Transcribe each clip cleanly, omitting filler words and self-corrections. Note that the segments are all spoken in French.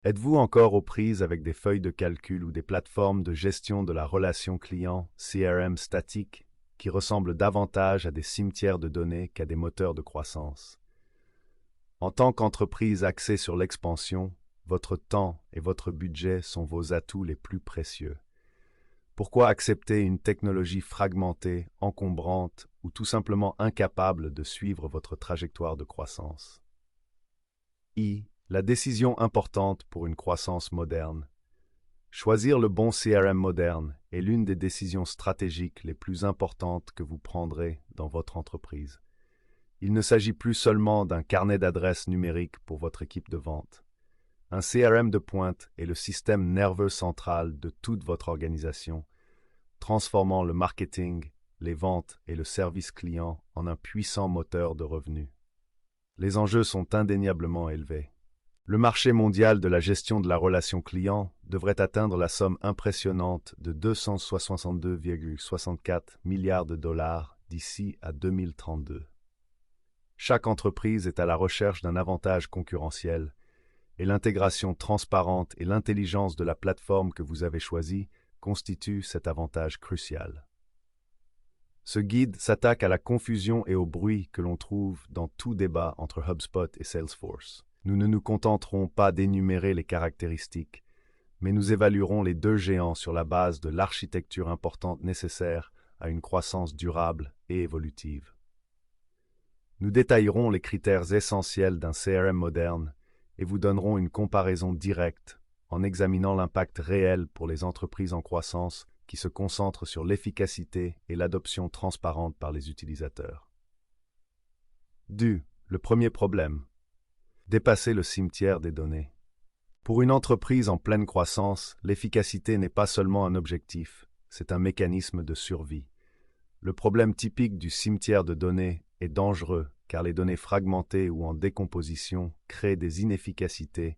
Êtes-vous encore aux prises avec des feuilles de calcul ou des plateformes de gestion de la relation client, CRM statiques, qui ressemblent davantage à des cimetières de données qu'à des moteurs de croissance? En tant qu'entreprise axée sur l'expansion, votre temps et votre budget sont vos atouts les plus précieux. Pourquoi accepter une technologie fragmentée, encombrante ou tout simplement incapable de suivre votre trajectoire de croissance? La décision importante pour une croissance moderne. Choisir le bon CRM moderne est l'une des décisions stratégiques les plus importantes que vous prendrez dans votre entreprise. Il ne s'agit plus seulement d'un carnet d'adresses numérique pour votre équipe de vente. Un CRM de pointe est le système nerveux central de toute votre organisation, transformant le marketing, les ventes et le service client en un puissant moteur de revenus. Les enjeux sont indéniablement élevés. Le marché mondial de la gestion de la relation client devrait atteindre la somme impressionnante de 262,64 milliards de dollars d'ici à 2032. Chaque entreprise est à la recherche d'un avantage concurrentiel, et l'intégration transparente et l'intelligence de la plateforme que vous avez choisie constituent cet avantage crucial. Ce guide s'attaque à la confusion et au bruit que l'on trouve dans tout débat entre HubSpot et Salesforce. Nous ne nous contenterons pas d'énumérer les caractéristiques, mais nous évaluerons les deux géants sur la base de l'architecture importante nécessaire à une croissance durable et évolutive. Nous détaillerons les critères essentiels d'un CRM moderne et vous donnerons une comparaison directe en examinant l'impact réel pour les entreprises en croissance qui se concentrent sur l'efficacité et l'adoption transparente par les utilisateurs. Le premier problème. Dépasser le cimetière des données. Pour une entreprise en pleine croissance, l'efficacité n'est pas seulement un objectif, c'est un mécanisme de survie. Le problème typique du cimetière de données est dangereux car les données fragmentées ou en décomposition créent des inefficacités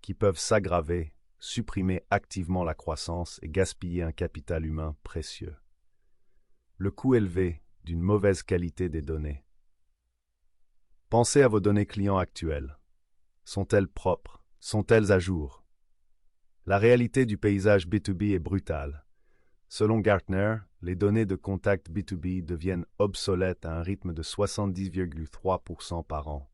qui peuvent s'aggraver, supprimer activement la croissance et gaspiller un capital humain précieux. Le coût élevé d'une mauvaise qualité des données. Pensez à vos données clients actuelles. Sont-elles propres? Sont-elles à jour? La réalité du paysage B2B est brutale. Selon Gartner, les données de contact B2B deviennent obsolètes à un rythme de 70,3% par an.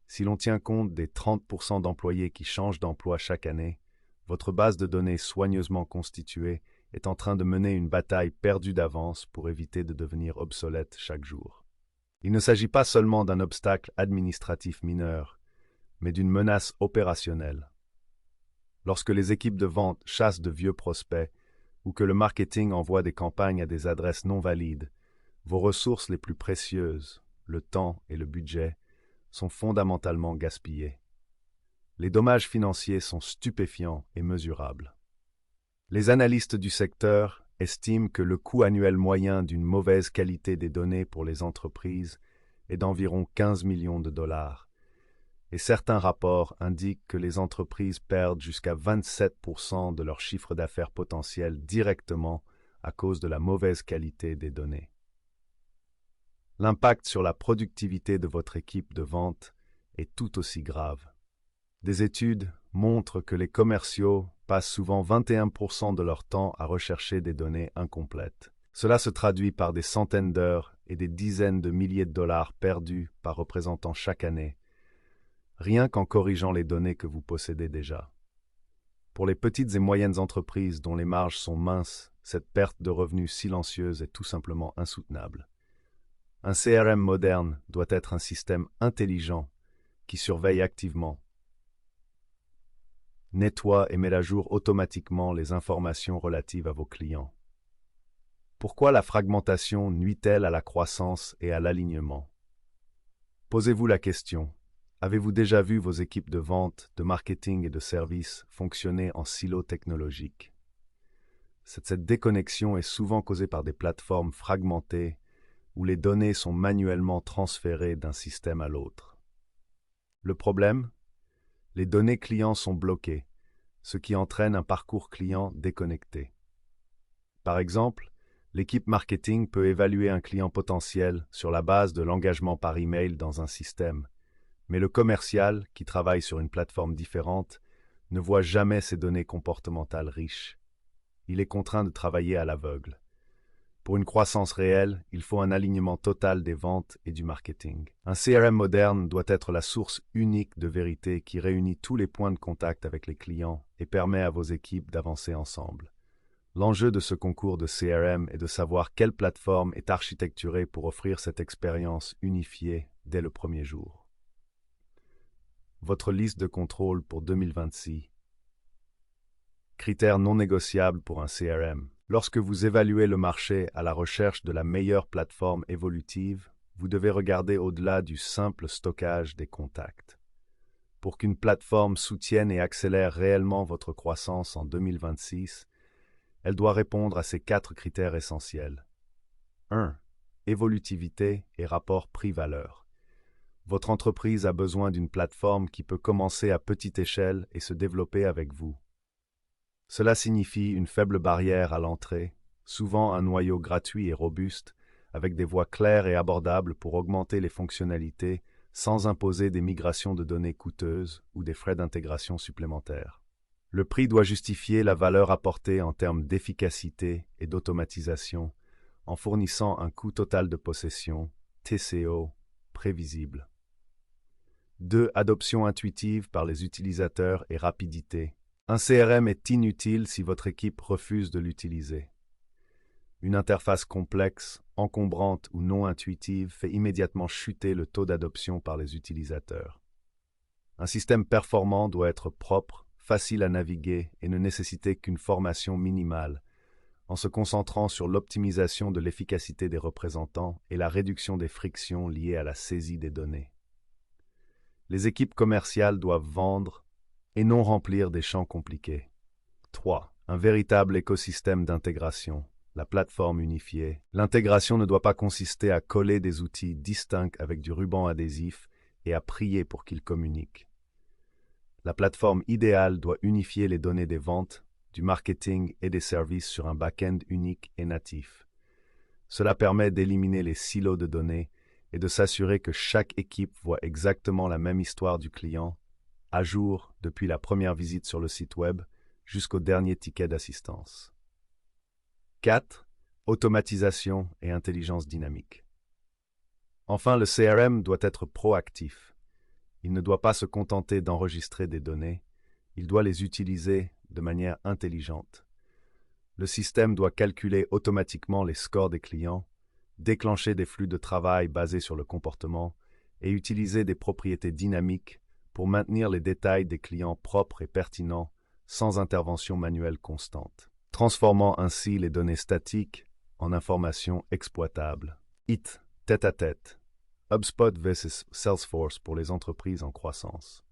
Si l'on tient compte des 30% d'employés qui changent d'emploi chaque année, votre base de données soigneusement constituée est en train de mener une bataille perdue d'avance pour éviter de devenir obsolète chaque jour. Il ne s'agit pas seulement d'un obstacle administratif mineur, mais d'une menace opérationnelle. Lorsque les équipes de vente chassent de vieux prospects ou que le marketing envoie des campagnes à des adresses non valides, vos ressources les plus précieuses, le temps et le budget, sont fondamentalement gaspillés. Les dommages financiers sont stupéfiants et mesurables. Les analystes du secteur estiment que le coût annuel moyen d'une mauvaise qualité des données pour les entreprises est d'environ 15 millions de dollars, et certains rapports indiquent que les entreprises perdent jusqu'à 27% de leur chiffre d'affaires potentiel directement à cause de la mauvaise qualité des données. L'impact sur la productivité de votre équipe de vente est tout aussi grave. Des études montrent que les commerciaux passent souvent 21% de leur temps à rechercher des données incomplètes. Cela se traduit par des centaines d'heures et des dizaines de milliers de dollars perdus par représentant chaque année, rien qu'en corrigeant les données que vous possédez déjà. Pour les petites et moyennes entreprises dont les marges sont minces, cette perte de revenus silencieuse est tout simplement insoutenable. Un CRM moderne doit être un système intelligent qui surveille activement, nettoie et met à jour automatiquement les informations relatives à vos clients. Pourquoi la fragmentation nuit-elle à la croissance et à l'alignement? Posez-vous la question. Avez-vous déjà vu vos équipes de vente, de marketing et de services fonctionner en silos technologiques? Cette déconnexion est souvent causée par des plateformes fragmentées où les données sont manuellement transférées d'un système à l'autre. Le problème? Les données clients sont bloquées, ce qui entraîne un parcours client déconnecté. Par exemple, l'équipe marketing peut évaluer un client potentiel sur la base de l'engagement par email dans un système, mais le commercial, qui travaille sur une plateforme différente, ne voit jamais ses données comportementales riches. Il est contraint de travailler à l'aveugle. Pour une croissance réelle, il faut un alignement total des ventes et du marketing. Un CRM moderne doit être la source unique de vérité qui réunit tous les points de contact avec les clients et permet à vos équipes d'avancer ensemble. L'enjeu de ce concours de CRM est de savoir quelle plateforme est architecturée pour offrir cette expérience unifiée dès le premier jour. Votre liste de contrôle pour 2026. Critères non négociables pour un CRM. Lorsque vous évaluez le marché à la recherche de la meilleure plateforme évolutive, vous devez regarder au-delà du simple stockage des contacts. Pour qu'une plateforme soutienne et accélère réellement votre croissance en 2026, elle doit répondre à ces 4 critères essentiels. 1. Évolutivité et rapport prix-valeur. Votre entreprise a besoin d'une plateforme qui peut commencer à petite échelle et se développer avec vous. Cela signifie une faible barrière à l'entrée, souvent un noyau gratuit et robuste, avec des voies claires et abordables pour augmenter les fonctionnalités sans imposer des migrations de données coûteuses ou des frais d'intégration supplémentaires. Le prix doit justifier la valeur apportée en termes d'efficacité et d'automatisation, en fournissant un coût total de possession, TCO, prévisible. 2. Adoption intuitive par les utilisateurs et rapidité. Un CRM est inutile si votre équipe refuse de l'utiliser. Une interface complexe, encombrante ou non intuitive fait immédiatement chuter le taux d'adoption par les utilisateurs. Un système performant doit être propre, facile à naviguer et ne nécessiter qu'une formation minimale, en se concentrant sur l'optimisation de l'efficacité des représentants et la réduction des frictions liées à la saisie des données. Les équipes commerciales doivent vendre et non remplir des champs compliqués. 3. Un véritable écosystème d'intégration, la plateforme unifiée. L'intégration ne doit pas consister à coller des outils distincts avec du ruban adhésif et à prier pour qu'ils communiquent. La plateforme idéale doit unifier les données des ventes, du marketing et des services sur un back-end unique et natif. Cela permet d'éliminer les silos de données et de s'assurer que chaque équipe voit exactement la même histoire du client, à jour depuis la première visite sur le site web jusqu'au dernier ticket d'assistance. 4. Automatisation et intelligence dynamique. Enfin, le CRM doit être proactif. Il ne doit pas se contenter d'enregistrer des données, il doit les utiliser de manière intelligente. Le système doit calculer automatiquement les scores des clients, déclencher des flux de travail basés sur le comportement et utiliser des propriétés dynamiques pour maintenir les détails des clients propres et pertinents sans intervention manuelle constante, transformant ainsi les données statiques en informations exploitables. IT, tête-à-tête. HubSpot vs Salesforce pour les entreprises en croissance.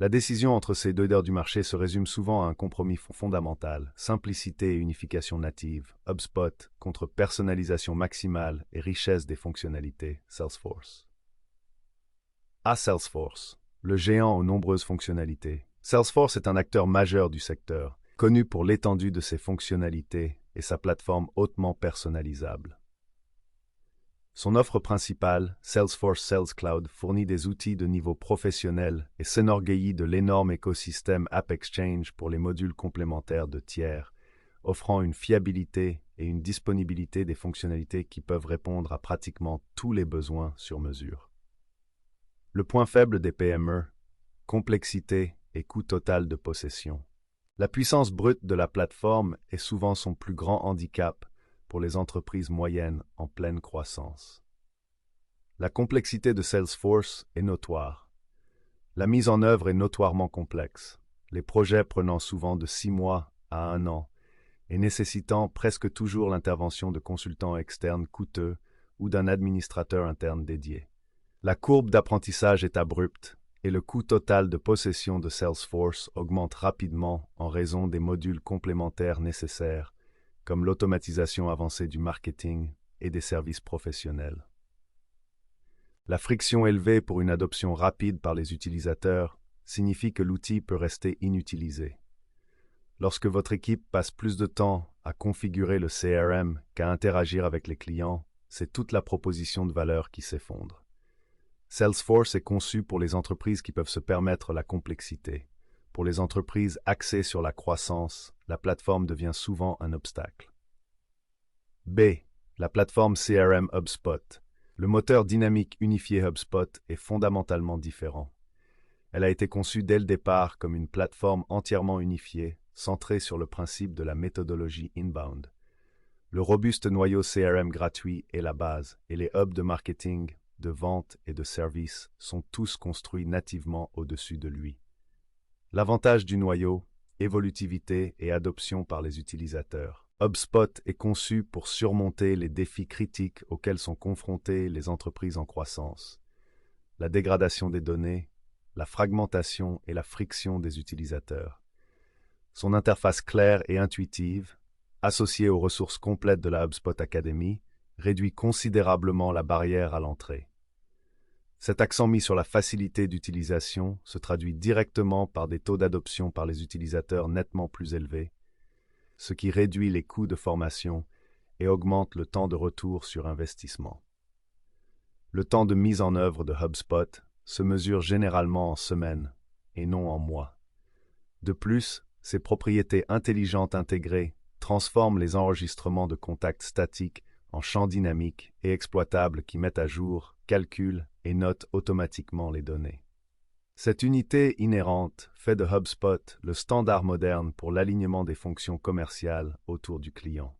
La décision entre ces deux leaders du marché se résume souvent à un compromis fondamental, simplicité et unification native, HubSpot contre personnalisation maximale et richesse des fonctionnalités, Salesforce. À Salesforce, le géant aux nombreuses fonctionnalités. Salesforce est un acteur majeur du secteur, connu pour l'étendue de ses fonctionnalités et sa plateforme hautement personnalisable. Son offre principale, Salesforce Sales Cloud, fournit des outils de niveau professionnel et s'enorgueillit de l'énorme écosystème AppExchange pour les modules complémentaires de tiers, offrant une fiabilité et une disponibilité des fonctionnalités qui peuvent répondre à pratiquement tous les besoins sur mesure. Le point faible des PME, complexité et coût total de possession. La puissance brute de la plateforme est souvent son plus grand handicap pour les entreprises moyennes en pleine croissance. La complexité de Salesforce est notoire. La mise en œuvre est notoirement complexe, les projets prenant souvent de 6 mois à 1 an et nécessitant presque toujours l'intervention de consultants externes coûteux ou d'un administrateur interne dédié. La courbe d'apprentissage est abrupte et le coût total de possession de Salesforce augmente rapidement en raison des modules complémentaires nécessaires, comme l'automatisation avancée du marketing et des services professionnels. La friction élevée pour une adoption rapide par les utilisateurs signifie que l'outil peut rester inutilisé. Lorsque votre équipe passe plus de temps à configurer le CRM qu'à interagir avec les clients, c'est toute la proposition de valeur qui s'effondre. Salesforce est conçu pour les entreprises qui peuvent se permettre la complexité. Pour les entreprises axées sur la croissance, la plateforme devient souvent un obstacle. B. La plateforme CRM HubSpot. Le moteur dynamique unifié HubSpot est fondamentalement différent. Elle a été conçue dès le départ comme une plateforme entièrement unifiée, centrée sur le principe de la méthodologie inbound. Le robuste noyau CRM gratuit est la base, et les hubs de marketing, de vente et de service sont tous construits nativement au-dessus de lui. L'avantage du noyau, évolutivité et adoption par les utilisateurs. HubSpot est conçu pour surmonter les défis critiques auxquels sont confrontées les entreprises en croissance. La dégradation des données, la fragmentation et la friction des utilisateurs. Son interface claire et intuitive, associée aux ressources complètes de la HubSpot Academy, réduit considérablement la barrière à l'entrée. Cet accent mis sur la facilité d'utilisation se traduit directement par des taux d'adoption par les utilisateurs nettement plus élevés, ce qui réduit les coûts de formation et augmente le temps de retour sur investissement. Le temps de mise en œuvre de HubSpot se mesure généralement en semaines et non en mois. De plus, ses propriétés intelligentes intégrées transforment les enregistrements de contacts statiques en champs dynamiques et exploitables qui mettent à jour, calculent et notent automatiquement les données. Cette unité inhérente fait de HubSpot le standard moderne pour l'alignement des fonctions commerciales autour du client.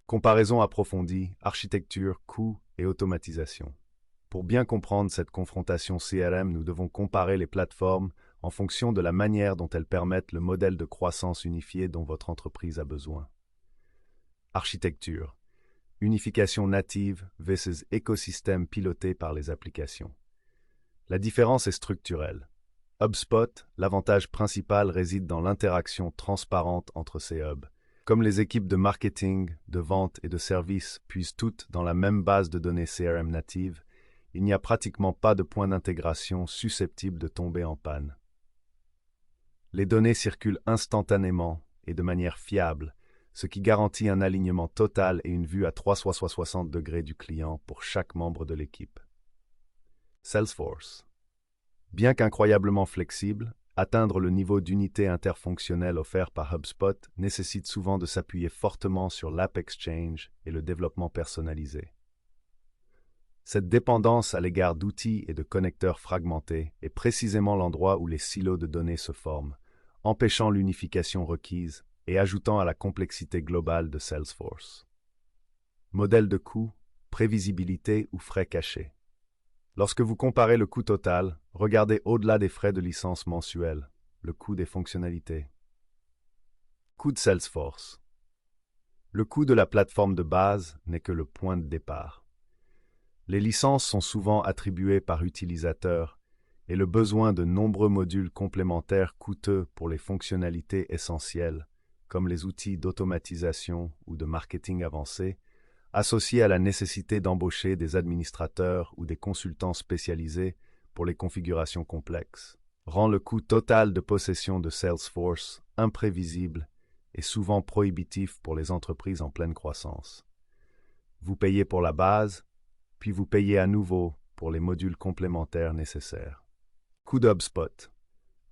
Comparaison approfondie, architecture, coûts et automatisation. Pour bien comprendre cette confrontation CRM, nous devons comparer les plateformes en fonction de la manière dont elles permettent le modèle de croissance unifié dont votre entreprise a besoin. Architecture. Unification native versus écosystème piloté par les applications. La différence est structurelle. HubSpot, l'avantage principal réside dans l'interaction transparente entre ces hubs. Comme les équipes de marketing, de vente et de services puisent toutes dans la même base de données CRM native, il n'y a pratiquement pas de point d'intégration susceptible de tomber en panne. Les données circulent instantanément et de manière fiable, ce qui garantit un alignement total et une vue à 360 degrés du client pour chaque membre de l'équipe. Salesforce. Bien qu'incroyablement flexible, atteindre le niveau d'unité interfonctionnelle offert par HubSpot nécessite souvent de s'appuyer fortement sur l'App Exchange et le développement personnalisé. Cette dépendance à l'égard d'outils et de connecteurs fragmentés est précisément l'endroit où les silos de données se forment, empêchant l'unification requise et ajoutant à la complexité globale de Salesforce. Modèle de coût, prévisibilité ou frais cachés. Lorsque vous comparez le coût total, regardez au-delà des frais de licence mensuels, le coût des fonctionnalités. Coût de Salesforce. Le coût de la plateforme de base n'est que le point de départ. Les licences sont souvent attribuées par utilisateur et le besoin de nombreux modules complémentaires coûteux pour les fonctionnalités essentielles, comme les outils d'automatisation ou de marketing avancé, associés à la nécessité d'embaucher des administrateurs ou des consultants spécialisés pour les configurations complexes, rend le coût total de possession de Salesforce imprévisible et souvent prohibitif pour les entreprises en pleine croissance. Vous payez pour la base, puis vous payez à nouveau pour les modules complémentaires nécessaires. Coût de HubSpot.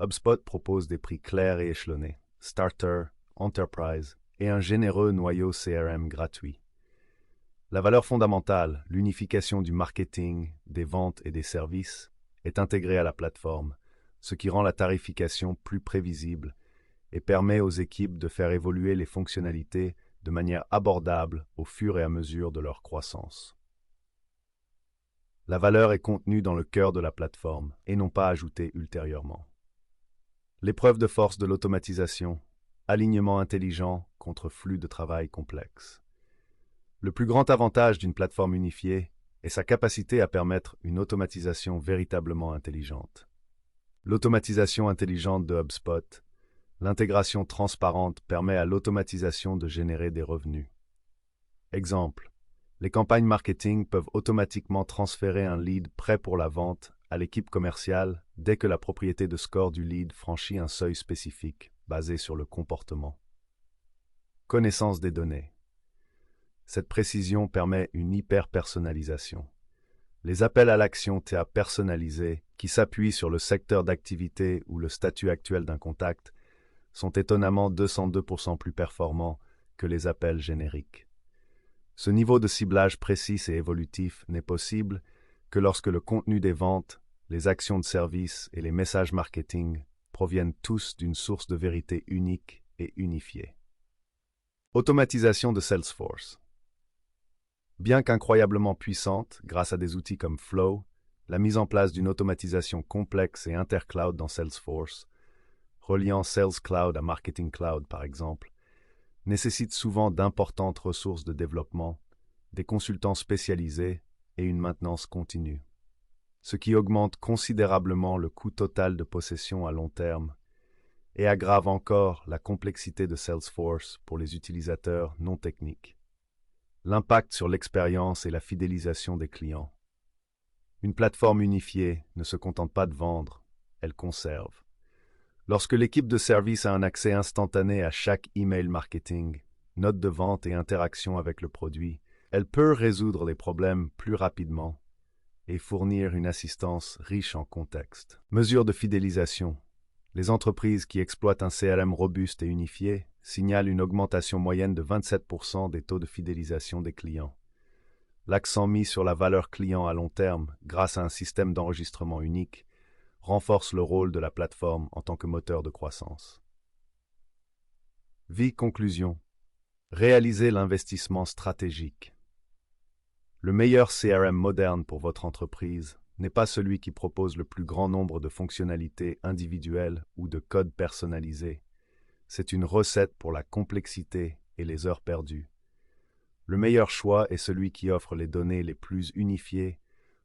HubSpot propose des prix clairs et échelonnés, Starter, Enterprise et un généreux noyau CRM gratuit. La valeur fondamentale, l'unification du marketing, des ventes et des services, est intégrée à la plateforme, ce qui rend la tarification plus prévisible et permet aux équipes de faire évoluer les fonctionnalités de manière abordable au fur et à mesure de leur croissance. La valeur est contenue dans le cœur de la plateforme et non pas ajoutée ultérieurement. L'épreuve de force de l'automatisation, alignement intelligent contre flux de travail complexe. Le plus grand avantage d'une plateforme unifiée est sa capacité à permettre une automatisation véritablement intelligente. L'automatisation intelligente de HubSpot, l'intégration transparente permet à l'automatisation de générer des revenus. Exemple. Les campagnes marketing peuvent automatiquement transférer un lead prêt pour la vente à l'équipe commerciale dès que la propriété de score du lead franchit un seuil spécifique basé sur le comportement. Connaissance des données. Cette précision permet une hyper-personnalisation. Les appels à l'action TA personnalisés, qui s'appuient sur le secteur d'activité ou le statut actuel d'un contact, sont étonnamment 202% plus performants que les appels génériques. Ce niveau de ciblage précis et évolutif n'est possible que lorsque le contenu des ventes, les actions de service et les messages marketing proviennent tous d'une source de vérité unique et unifiée. Automatisation de Salesforce. Bien qu'incroyablement puissante grâce à des outils comme Flow, la mise en place d'une automatisation complexe et intercloud dans Salesforce, reliant Sales Cloud à Marketing Cloud par exemple, nécessite souvent d'importantes ressources de développement, des consultants spécialisés et une maintenance continue, ce qui augmente considérablement le coût total de possession à long terme et aggrave encore la complexité de Salesforce pour les utilisateurs non techniques. L'impact sur l'expérience et la fidélisation des clients. Une plateforme unifiée ne se contente pas de vendre, elle conserve. Lorsque l'équipe de service a un accès instantané à chaque email marketing, note de vente et interaction avec le produit, elle peut résoudre les problèmes plus rapidement et fournir une assistance riche en contexte. Mesures de fidélisation. Les entreprises qui exploitent un CRM robuste et unifié signalent une augmentation moyenne de 27% des taux de fidélisation des clients. L'accent mis sur la valeur client à long terme, grâce à un système d'enregistrement unique, renforce le rôle de la plateforme en tant que moteur de croissance. Conclusion. Réalisez l'investissement stratégique. Le meilleur CRM moderne pour votre entreprise n'est pas celui qui propose le plus grand nombre de fonctionnalités individuelles ou de codes personnalisés. C'est une recette pour la complexité et les heures perdues. Le meilleur choix est celui qui offre les données les plus unifiées,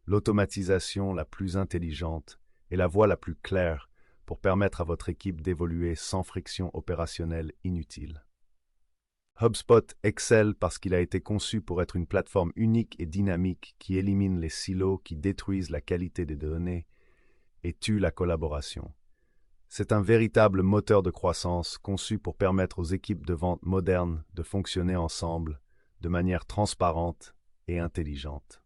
l'automatisation la plus intelligente et la voie la plus claire pour permettre à votre équipe d'évoluer sans friction opérationnelle inutile. HubSpot excelle parce qu'il a été conçu pour être une plateforme unique et dynamique qui élimine les silos qui détruisent la qualité des données et tue la collaboration. C'est un véritable moteur de croissance conçu pour permettre aux équipes de vente modernes de fonctionner ensemble de manière transparente et intelligente.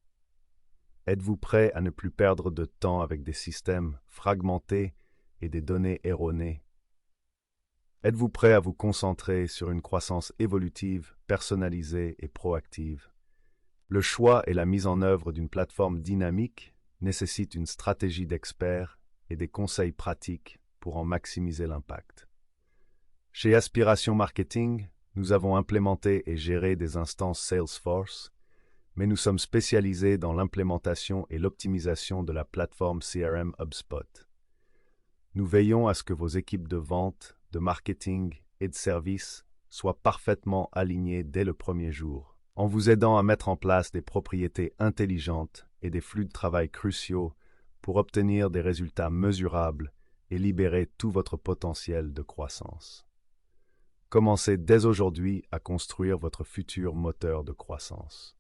Êtes-vous prêt à ne plus perdre de temps avec des systèmes fragmentés et des données erronées? Êtes-vous prêt à vous concentrer sur une croissance évolutive, personnalisée et proactive? Le choix et la mise en œuvre d'une plateforme dynamique nécessitent une stratégie d'experts et des conseils pratiques pour en maximiser l'impact. Chez Aspiration Marketing, nous avons implémenté et géré des instances Salesforce, mais nous sommes spécialisés dans l'implémentation et l'optimisation de la plateforme CRM HubSpot. Nous veillons à ce que vos équipes de vente, de marketing et de service soient parfaitement alignées dès le premier jour, en vous aidant à mettre en place des propriétés intelligentes et des flux de travail cruciaux pour obtenir des résultats mesurables et libérer tout votre potentiel de croissance. Commencez dès aujourd'hui à construire votre futur moteur de croissance.